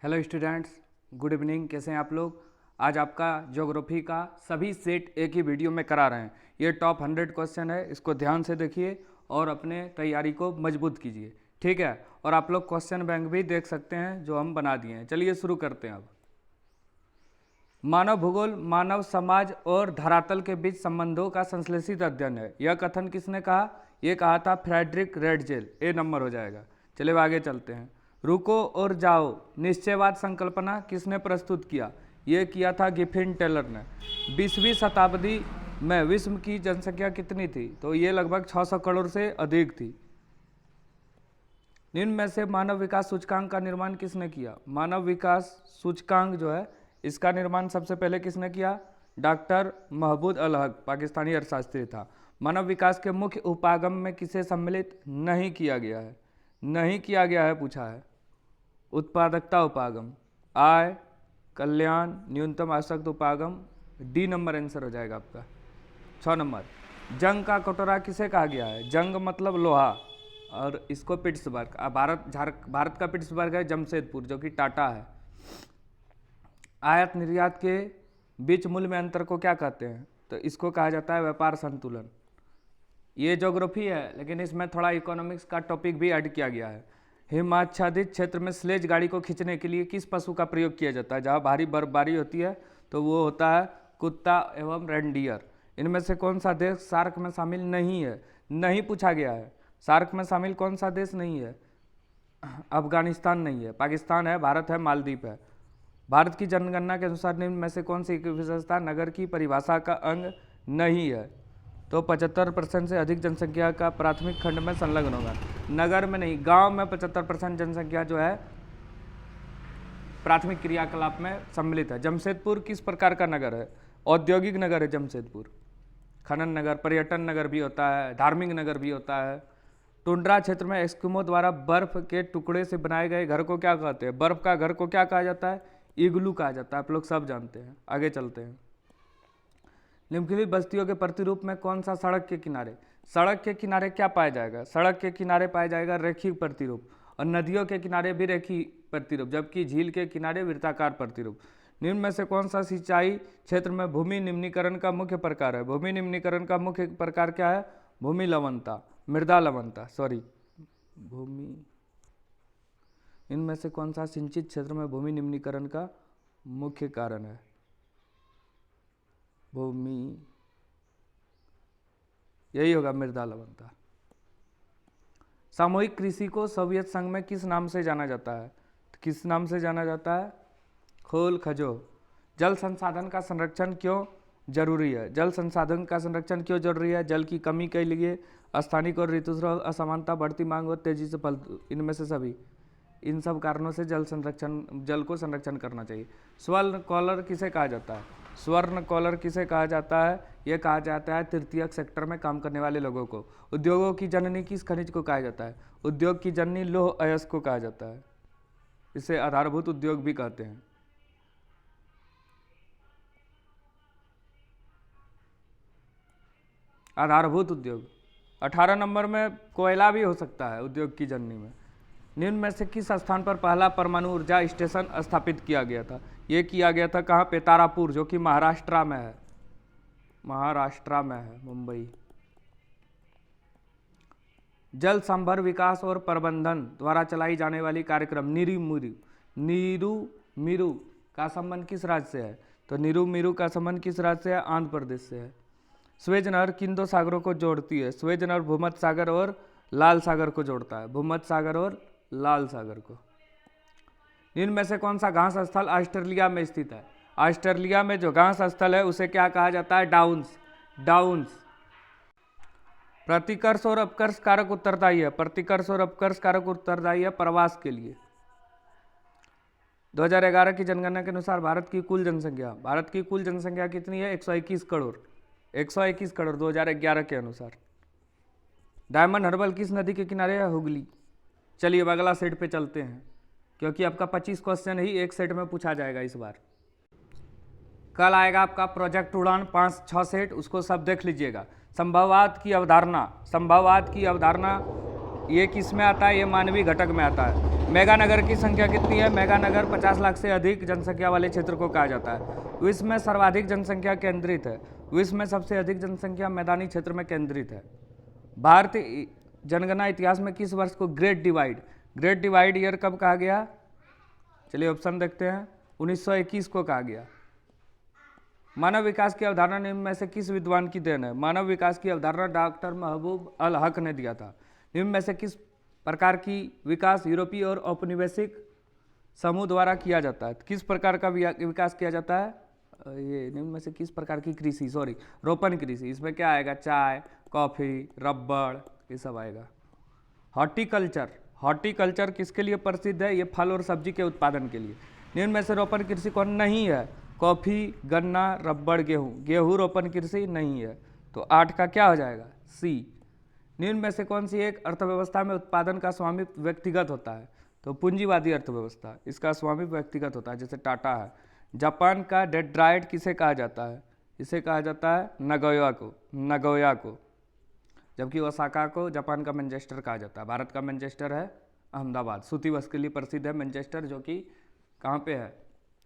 Hello students, good evening. कैसे हैं आप लोग? आज आपका ज्योग्राफी का सभी सेट एक ही वीडियो में करा रहे हैं। ये टॉप 100 क्वेश्चन है, इसको ध्यान से देखिए और अपने तैयारी को मजबूत कीजिए, ठीक है। और आप लोग क्वेश्चन बैंक भी देख सकते हैं जो हम बना दिए हैं। चलिए शुरू करते हैं अब। मानव भूगोल मानव समाज और धरातल के बीच संबंधों का संश्लेषित अध्ययन है। यह कथन किसने कहा? यह कहा था फ्रेडरिक रेडजेल। ए नंबर हो जाएगा। चलिए आगे चलते हैं। रुको और जाओ निश्चयवाद संकल्पना किसने प्रस्तुत किया? यह किया था गिफिन टेलर ने। 20वीं शताब्दी में विश्व की जनसंख्या कितनी थी? तो ये लगभग 600 करोड़ से अधिक थी। निम्न में से मानव विकास सूचकांक का निर्माण किसने किया? मानव विकास सूचकांक जो है इसका निर्माण सबसे पहले किसने किया? डॉक्टर महमूद अल हक, पाकिस्तानी अर्थशास्त्री था। मानव विकास के मुख्य उपागम में किसे सम्मिलित नहीं किया गया है? नहीं किया गया है पूछा है। उत्पादकता उपागम, आय, कल्याण, न्यूनतम आवश्यक उपागम। डी नंबर आंसर हो जाएगा आपका। 6 नंबर, जंग का कटोरा किसे कहा गया है? जंग मतलब लोहा, और इसको पिट्सबर्ग, भारत का पिट्सबर्ग है जमशेदपुर, जो कि टाटा है। आयात निर्यात के बीच मूल्य में अंतर को क्या कहते हैं? तो इसको कहा जाता है व्यापार संतुलन। ये ज्योग्राफी है, लेकिन इसमें थोड़ा इकोनॉमिक्स का टॉपिक भी ऐड किया गया है। हिमाच्छादित क्षेत्र में स्लेज गाड़ी को खींचने के लिए किस पशु का प्रयोग किया जाता है? जहाँ भारी बर्फबारी होती है तो वो होता है कुत्ता एवं रेंडियर। इनमें से कौन सा देश सार्क में शामिल नहीं है? नहीं पूछा गया है। सार्क में शामिल कौन सा देश नहीं है? अफगानिस्तान नहीं है, पाकिस्तान है, भारत है, मालदीव है। भारत की जनगणना के अनुसार निम्न में से कौन सी विशेषता नगर की परिभाषा का अंग नहीं है? तो 75% से अधिक जनसंख्या का प्राथमिक खंड में संलग्न होगा। नगर में नहीं, गांव में 75% जनसंख्या जो है प्राथमिक क्रियाकलाप में सम्मिलित है। जमशेदपुर किस प्रकार का नगर है? औद्योगिक नगर है जमशेदपुर। खनन नगर, पर्यटन नगर भी होता है, धार्मिक नगर भी होता है। टुंड्रा क्षेत्र में एस्किमो द्वारा बर्फ के टुकड़े से बनाए गए घर को क्या कहते हैं? बर्फ का घर को क्या कहा जाता है? इग्लू कहा जाता है। आप लोग सब जानते हैं। आगे चलते हैं। निम्नलिखित बस्तियों के प्रतिरूप में कौन सा सड़क के किनारे? सड़क के किनारे क्या पाया जाएगा? सड़क के किनारे पाया जाएगा रेखीय प्रतिरूप, और नदियों के किनारे भी रेखीय प्रतिरूप, जबकि झील के किनारे वृत्ताकार प्रतिरूप। निम्न में से कौन सा सिंचाई क्षेत्र में भूमि निम्नीकरण का मुख्य प्रकार है? भूमि निम्नीकरण का मुख्य प्रकार क्या है? भूमि लवणता, मृदा लवणता, सॉरी, भूमि। इनमें से कौन सा सिंचित क्षेत्र में भूमि निम्नीकरण का मुख्य कारण है? भूमि, यही होगा, मृदा लवणता। सामूहिक कृषि को सोवियत संघ में किस नाम से जाना जाता है? किस नाम से जाना जाता है? खोल खजो। जल संसाधन का संरक्षण क्यों जरूरी है? जल संसाधन का संरक्षण क्यों जरूरी है? जल की कमी के लिए, स्थानिक और ऋतुस्राव असमानता, बढ़ती मांग और तेजी से फल, इनमें से सभी, इन सब कारणों से जल को संरक्षण करना चाहिए। स्वर्ण कॉलर किसे कहा जाता है? स्वर्ण कॉलर किसे कहा जाता है? यह कहा जाता है तृतीयक सेक्टर में काम करने वाले लोगों को। उद्योगों की जननी किस खनिज को कहा जाता है? उद्योग की जननी लौह अयस्क को कहा जाता है। इसे आधारभूत उद्योग भी कहते हैं। आधारभूत उद्योग। 18 नंबर में कोयला भी हो सकता है उद्योग की जननी में। निम्न में से किस स्थान पर पहला परमाणु ऊर्जा स्टेशन स्थापित किया गया था? यह किया गया था कहाँ पे? तारापुर, जो कि महाराष्ट्र में है। महाराष्ट्र में है, मुंबई। जल संभर विकास और प्रबंधन द्वारा चलाई जाने वाली कार्यक्रम नीरू मिरू का संबंध किस राज्य से है? तो नीरू मिरू का संबंध किस राज्य से है? आंध्र प्रदेश से है। स्वेज नहर किन दो सागरों को जोड़ती है? स्वेज नहर भूमध्य सागर और लाल सागर को जोड़ता है। भूमध्य सागर और लाल सागर को। निम्न में से कौन सा घास स्थल ऑस्ट्रेलिया में स्थित है? ऑस्ट्रेलिया में जो घास स्थल है उसे क्या कहा जाता है? डाउन्स। डाउन्स। प्रतिकर्ष और अपकर्ष कारक उत्तरदायी है। प्रतिकर्ष और अपकर्ष कारक उत्तरदायी है प्रवास के लिए। 2011 की जनगणना के अनुसार भारत की कुल जनसंख्या कितनी है? 121 करोड़। 121 करोड़ 2011 के अनुसार। डायमंड हार्बर किस नदी के किनारे है? हुगली। चलिए अब अगला सेट पे चलते हैं, क्योंकि आपका 25 क्वेश्चन ही एक सेट में पूछा जाएगा इस बार। कल आएगा आपका प्रोजेक्ट उड़ान 5-6 सेट, उसको सब देख लीजिएगा। संभववाद की अवधारणा ये किस में आता है? ये मानवीय घटक में आता है। मेगानगर की संख्या कितनी है? मेगानगर 50 लाख से अधिक जनसंख्या वाले क्षेत्र को कहा जाता है। विश्व में सर्वाधिक जनसंख्या केंद्रित है। विश्व में सबसे अधिक जनसंख्या मैदानी क्षेत्र में केंद्रित है। भारतीय जनगणना इतिहास में किस वर्ष को ग्रेट डिवाइड ईयर कब कहा गया? चलिए ऑप्शन देखते हैं। 1921 को कहा गया। मानव विकास की अवधारणा निम्न में से किस विद्वान की देन है? मानव विकास की अवधारणा डॉक्टर महबूब अल हक ने दिया था। निम्न में से किस प्रकार की विकास यूरोपीय और औपनिवेशिक समूह द्वारा किया जाता है? किस प्रकार का विकास किया जाता है? ये निम्न में से किस प्रकार की कृषि, रोपण कृषि। इसमें क्या आएगा? चाय, कॉफी, रबड़, ये सब आएगा। हॉर्टिकल्चर किसके लिए प्रसिद्ध है? ये फल और सब्जी के उत्पादन के लिए। निम्न में से रोपण कृषि कौन नहीं है? कॉफी, गन्ना, रबड़, गेहूं रोपण कृषि नहीं है। तो 8 का क्या हो जाएगा? सी। निम्न में से कौन सी एक अर्थव्यवस्था में उत्पादन का स्वामित्व व्यक्तिगत होता है? तो पूंजीवादी अर्थव्यवस्था, इसका स्वामित्व व्यक्तिगत होता है, जैसे टाटा है। जापान का डेट्रॉइट किसे कहा जाता है? इसे कहा जाता है नगोया को। जबकि ओसाका को जापान का मैनचेस्टर कहा जाता है। भारत का मैनचेस्टर है अहमदाबाद। सूती वस्त्र के लिए प्रसिद्ध है मैनचेस्टर, जो कि कहाँ पे है?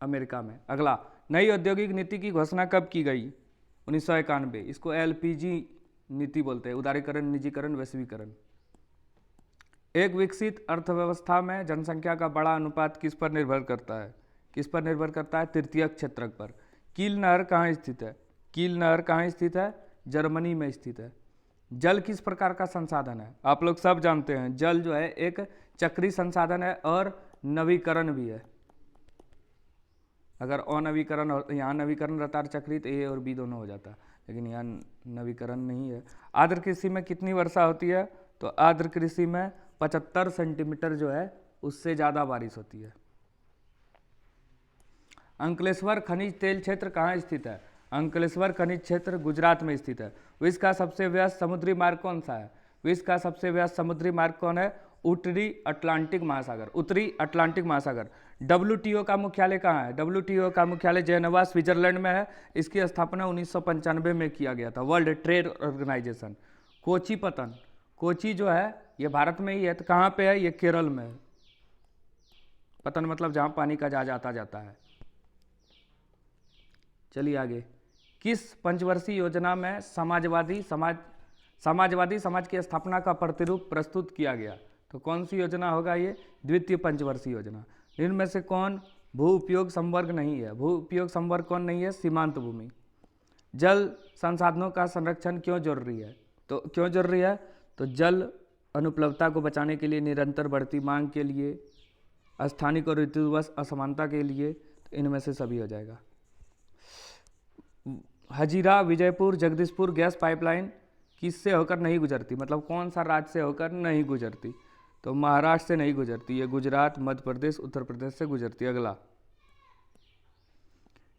अमेरिका में। अगला, नई औद्योगिक नीति की घोषणा कब की गई? 1991। इसको LPG नीति बोलते हैं, उदारीकरण, निजीकरण, वैश्वीकरण। एक विकसित अर्थव्यवस्था में जनसंख्या का बड़ा अनुपात किस पर निर्भर करता है? किस पर निर्भर करता है? तृतीयक क्षेत्रक पर। कील नहर कहाँ स्थित है? कील नहर कहाँ स्थित है? जर्मनी में स्थित है। जल किस प्रकार का संसाधन है? आप लोग सब जानते हैं, जल जो है एक चक्रीय संसाधन है और नवीकरण भी है। अगर अनवीकरण, यहाँ नवीकरण रहता है चक्रीय, तो A और B दोनों हो जाता है, लेकिन यहाँ नवीकरण नहीं है। आर्द्र कृषि में कितनी वर्षा होती है? तो आर्द्र कृषि में 75 सेंटीमीटर जो है उससे ज़्यादा बारिश होती है। अंकलेश्वर खनिज तेल क्षेत्र कहाँ स्थित है? अंकलेश्वर खनिज क्षेत्र गुजरात में स्थित है। विश्व का सबसे व्यस्त समुद्री मार्ग कौन सा है? विश्व का सबसे व्यस्त समुद्री मार्ग कौन है? उत्तरी अटलांटिक महासागर। WTO का मुख्यालय कहाँ है? WTO का मुख्यालय जेनेवा, स्विट्जरलैंड में है। इसकी स्थापना 1995 में किया गया था, वर्ल्ड ट्रेड ऑर्गेनाइजेशन। कोची जो है ये भारत में ही है, तो कहाँ पे है? ये केरल में है। पतन मतलब जहाँ पानी का जहाज आता जाता है। चलिए आगे। किस पंचवर्षीय योजना में समाजवादी समाज की स्थापना का प्रतिरूप प्रस्तुत किया गया? तो कौन सी योजना होगा ये? द्वितीय पंचवर्षीय योजना। इनमें से कौन भू उपयोग संवर्ग नहीं है? भू उपयोग संवर्ग कौन नहीं है? सीमांत भूमि। जल संसाधनों का संरक्षण क्यों जरूरी है? तो जल अनुपलब्धता को बचाने के लिए, निरंतर बढ़ती मांग के लिए, स्थानिक और ऋतुवश असमानता के लिए, तो इनमें से सभी हो जाएगा। हजीरा विजयपुर जगदीशपुर गैस पाइपलाइन किससे होकर नहीं गुजरती? मतलब कौन सा राज्य से होकर नहीं गुजरती? तो महाराष्ट्र से नहीं गुजरती, ये गुजरात, मध्य प्रदेश, उत्तर प्रदेश से गुजरती। अगला,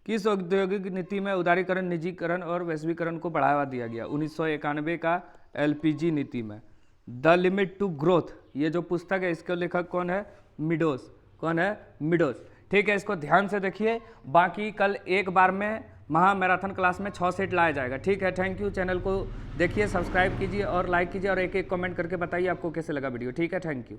किस औद्योगिक नीति में उदारीकरण, निजीकरण और वैश्वीकरण को बढ़ावा दिया गया? 1991 का LPG नीति में। द लिमिट टू ग्रोथ, ये जो पुस्तक है इसके लेखक कौन है? मिडोस। ठीक है, इसको ध्यान से देखिए। बाकी कल एक बार में मैराथन क्लास में 6 सेट लाया जाएगा। ठीक है, थैंक यू। चैनल को देखिए, सब्सक्राइब कीजिए और लाइक कीजिए और एक कमेंट करके बताइए आपको कैसे लगा वीडियो। ठीक है, थैंक यू।